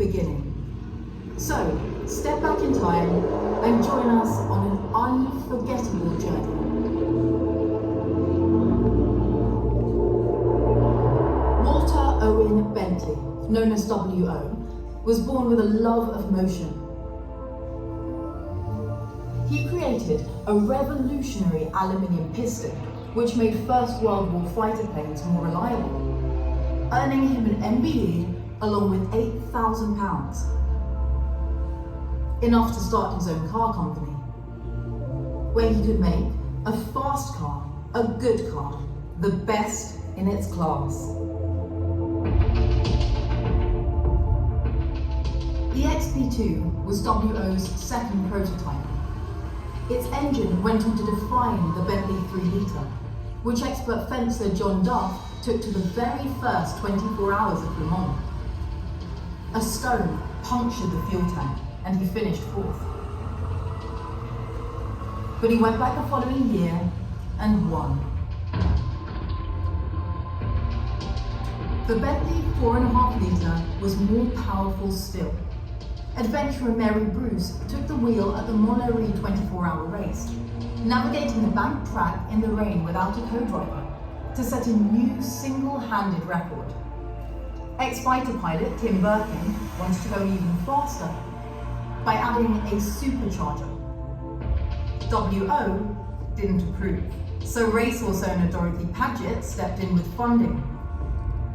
beginning. So, step back in time and join us on an unforgettable journey. Walter Owen Bentley, known as W.O., was born with a love of motion. He created a revolutionary aluminium piston, which made First World War fighter planes more reliable, earning him an MBE along with £8,000. Enough to start his own car company, where he could make a fast car, a good car, the best in its class. The XP2 was W.O.'s second prototype. Its engine went on to define the Bentley 3-litre, which expert fencer John Duff took to the very first 24 hours of Le Mans. A stone punctured the fuel tank, and he finished fourth. But he went back the following year and won. The Bentley 4.5-litre was more powerful still. Adventurer Mary Bruce took the wheel at the Monterey 24-hour race, navigating the banked track in the rain without a co-driver to set a new single-handed record. Ex-fighter pilot Tim Birkin wanted to go even faster by adding a supercharger. W.O. didn't approve, so racehorse owner Dorothy Paget stepped in with funding,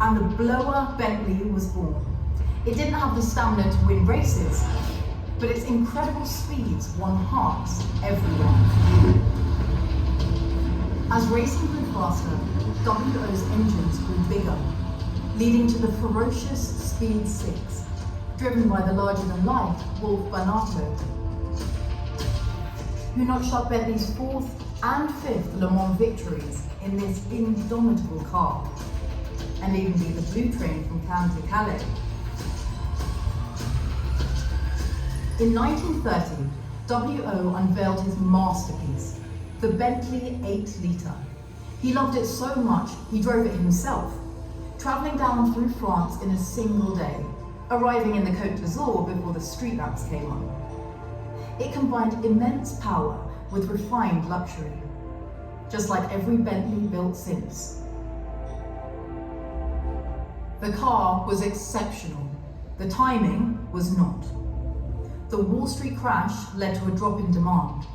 and the blower Bentley was born. It didn't have the stamina to win races, but its incredible speeds won hearts everywhere. As racing grew faster, W.O.'s engines grew bigger, leading to the ferocious Speed 6, driven by the larger-than-life Wolf Banato, who notched up Bentley's 4th and 5th Le Mans victories in this indomitable car, and even beat the Blue Train from Cannes to Calais. In 1930, W.O. unveiled his masterpiece, the Bentley 8-litre. He loved it so much, he drove it himself, travelling down through France in a single day, arriving in the Côte d'Azur before the street lamps came on. It combined immense power with refined luxury, just like every Bentley built since. The car was exceptional. The timing was not. The Wall Street crash led to a drop in demand,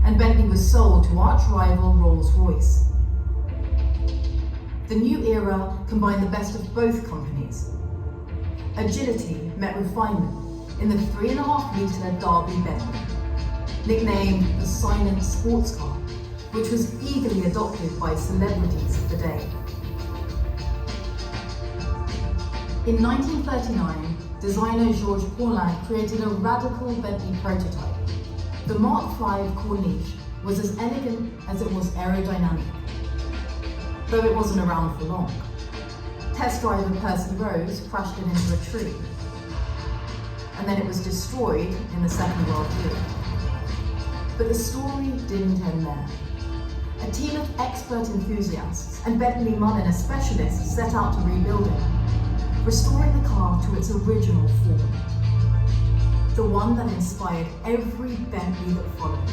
and Bentley was sold to arch rival Rolls-Royce. The new era combined the best of both companies. Agility met refinement in the 3.5-litre Derby Bentley, nicknamed the silent sports car, which was eagerly adopted by celebrities of the day. In 1939, designer Georges Paulin created a radical Bentley prototype. The Mark V Corniche was as elegant as it was aerodynamic, though it wasn't around for long. Test driver Percy Rose crashed it into a tree, and then it was destroyed in the Second World War. But the story didn't end there. A team of expert enthusiasts and Bentley Mullen specialists set out to rebuild it, restoring the car to its original form, the one that inspired every Bentley that followed.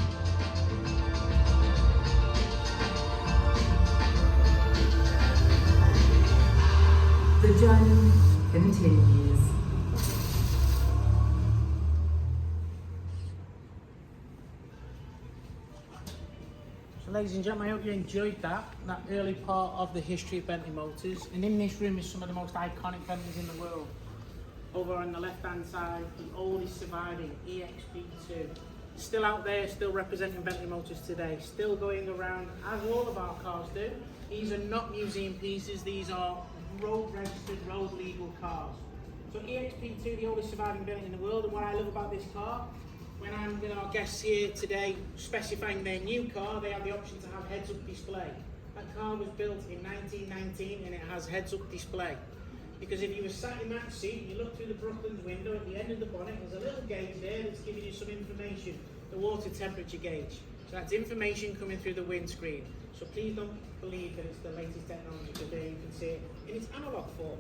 The journey continues. So ladies and gentlemen, I hope you enjoyed that early part of the history of Bentley Motors. And in this room is some of the most iconic Bentleys in the world. Over on the left hand side, the oldest surviving EXP2. Still out there, still representing Bentley Motors today. Still going around, as all of our cars do. These are not museum pieces, these are road registered, road legal cars. So EXP2, the oldest surviving Bentley in the world, and what I love about this car, when I'm with our guests here today specifying their new car, they have the option to have heads-up display. That car was built in 1919 and it has heads-up display. Because if you were sat in that seat, you look through the Brooklands window, at the end of the bonnet, there's a little gauge there that's giving you some information, the water temperature gauge. So that's information coming through the windscreen. So please don't believe that it's the latest technology, because there you can see it in its analog form.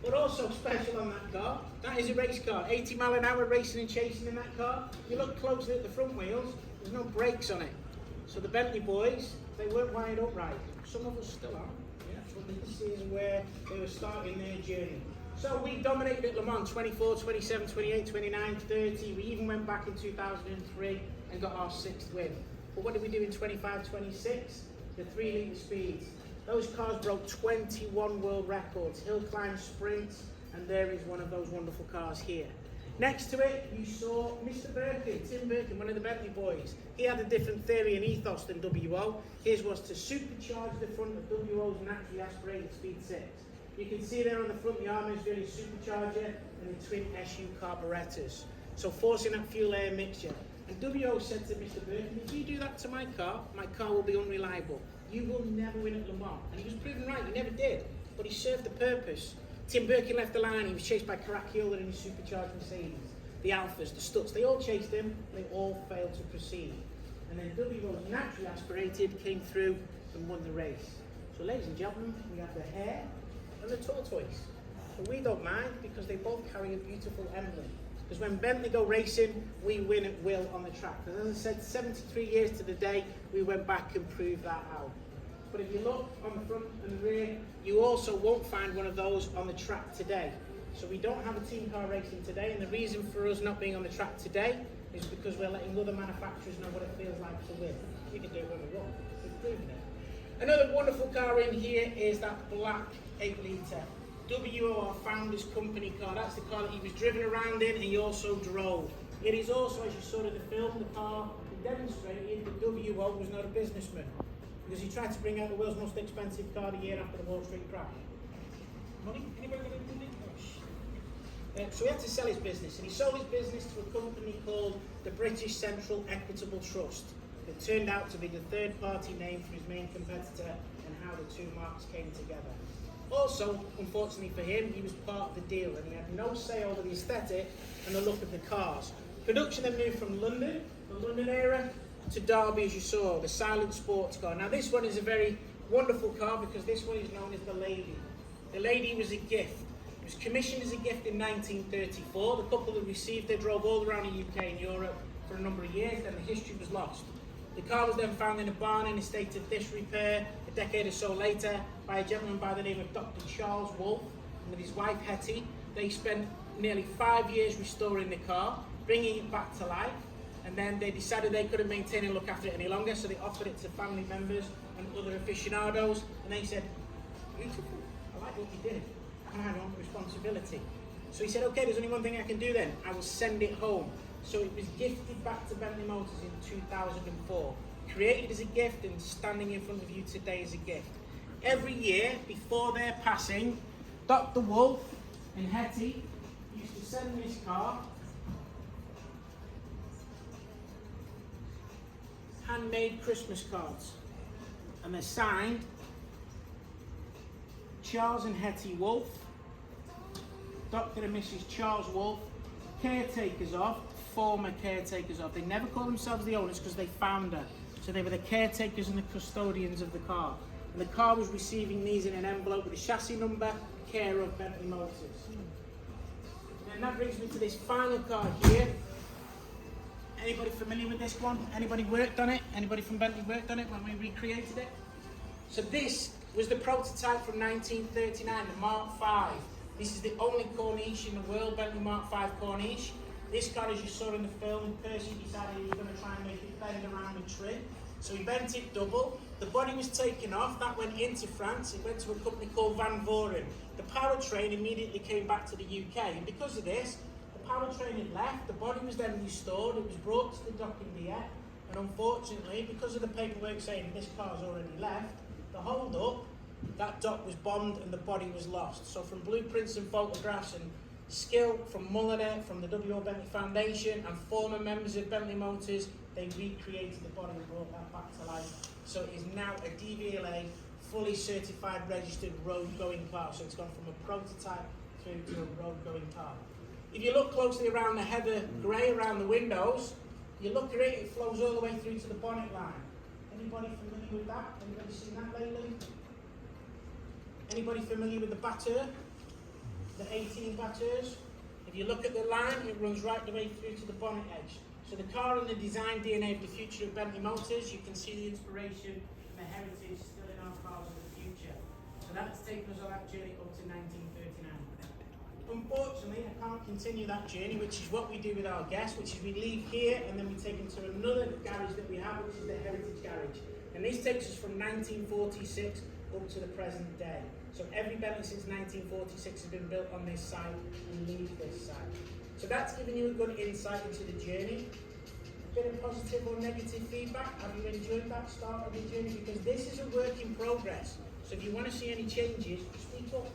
But also special on that car, that is a race car. 80 mile an hour racing and chasing in that car. If you look closely at the front wheels, there's no brakes on it. So the Bentley boys, they weren't wired up right. Some of us still are. Yeah, but this is where they were starting their journey. So we dominated at Le Mans 24, 27, 28, 29, 30. We even went back in 2003 and got our 6th win. But what did we do in 25, 26? The 3 litre speeds. Those cars broke 21 world records, hill climb sprints, and there is one of those wonderful cars here. Next to it, you saw Mr. Birkin, Tim Birkin, one of the Bentley boys. He had a different theory and ethos than WO. His was to supercharge the front of WO's naturally aspirated Speed 6. You can see there on the front the Armour's really supercharger and the twin SU carburetors. So forcing that fuel air mixture. And WO said to Mr. Birkin, if you do that to my car will be unreliable. You will never win at Le Mans. And he was proven right, he never did. But he served the purpose. Tim Birkin left the line, he was chased by Caracciola in his supercharged Mercedes. The Alphas, the Stutz, they all chased him, they all failed to proceed. And then WO's naturally aspirated came through and won the race. So ladies and gentlemen, we have the hare and the tortoise. But we don't mind because they both carry a beautiful emblem. Because when Bentley go racing, we win at will on the track. Because as I said, 73 years to the day, we went back and proved that out. But if you look on the front and the rear, you also won't find one of those on the track today. So we don't have a team car racing today, and the reason for us not being on the track today is because we're letting other manufacturers know what it feels like to win. We can do it when we want. We've proven it. Another wonderful car in here is that black 8 litre. WO, our founder's company car. That's the car that he was driven around in and he also drove. It is also, as you saw in the film, the car that demonstrated that WO was not a businessman. Because he tried to bring out the world's most expensive car the year after the Wall Street crash. Money? Anybody got any money? So he had to sell his business, and he sold his business to a company called the British Central Equitable Trust. It turned out to be the third-party name for his main competitor and how the two marks came together. Also, unfortunately for him, he was part of the deal, and he had no say over the aesthetic and the look of the cars. Production then moved from London, the London era, to Derby, as you saw, the silent sports car. Now this one is a very wonderful car because this one is known as the Lady. The Lady was a gift. It was commissioned as a gift in 1934. The couple that received it drove all around the UK and Europe for a number of years, then the history was lost. The car was then found in a barn in a state of disrepair a decade or so later by a gentleman by the name of Dr. Charles Wolfe and with his wife Hetty. They spent nearly 5 years restoring the car, bringing it back to life, and then they decided they couldn't maintain and look after it any longer, so they offered it to family members and other aficionados, and they said, beautiful, I like what you did, and I want responsibility. So he said, okay, there's only one thing I can do then, I will send it home. So it was gifted back to Bentley Motors in 2004, created as a gift and standing in front of you today as a gift. Every year, before their passing, Dr. Wolfe and Hetty used to send this car handmade Christmas cards, and they're signed Charles and Hetty Wolfe, Dr. and Mrs. Charles Wolfe, caretakers of, former caretakers of. They never call themselves the owners because they found her. So they were the caretakers and the custodians of the car. And the car was receiving these in an envelope with a chassis number, care of Bentley Motors. And that brings me to this final car here. Anybody familiar with this one? Anybody worked on it? Anybody from Bentley worked on it when we recreated it? So this was the prototype from 1939, the Mark V. This is the only Corniche in the world, Bentley Mark V Corniche. This car, as you saw in the film, Percy decided he was going to try and make it bend around a tree. So he bent it double. The body was taken off. That went into France. It went to a company called Van Voren. The powertrain immediately came back to the UK. And because of this, the powertrain had left. The body was then restored. It was brought to the docking pier. And unfortunately, because of the paperwork saying this car's already left, the hold up, that dock was bombed and the body was lost. So from blueprints and photographs and skill from Mulliner, from the W.O. Bentley Foundation and former members of Bentley Motors, they recreated the body and brought that back to life. So it is now a DVLA, fully certified, registered road-going car. So it's gone from a prototype through to a road-going car. If you look closely around the heather grey around the windows, you look at it, it flows all the way through to the bonnet line. Anybody familiar with that? Anybody seen that lately? Anybody familiar with the batteur? the 18 batters. If you look at the line, it runs right the way through to the bonnet edge. So the car and the design DNA of the future of Bentley Motors, you can see the inspiration and the heritage still in our cars of the future. So that's taken us on that journey up to 1939. Unfortunately, I can't continue that journey, which is what we do with our guests, which is we leave here and then we take them to another garage that we have, which is the Heritage Garage. And this takes us from 1946 up to the present day. So every Bentley since 1946 has been built on this site and leaves this site. So that's giving you a good insight into the journey. A bit of positive or negative feedback. Have you enjoyed that start of the journey? Because this is a work in progress. So if you want to see any changes, speak up.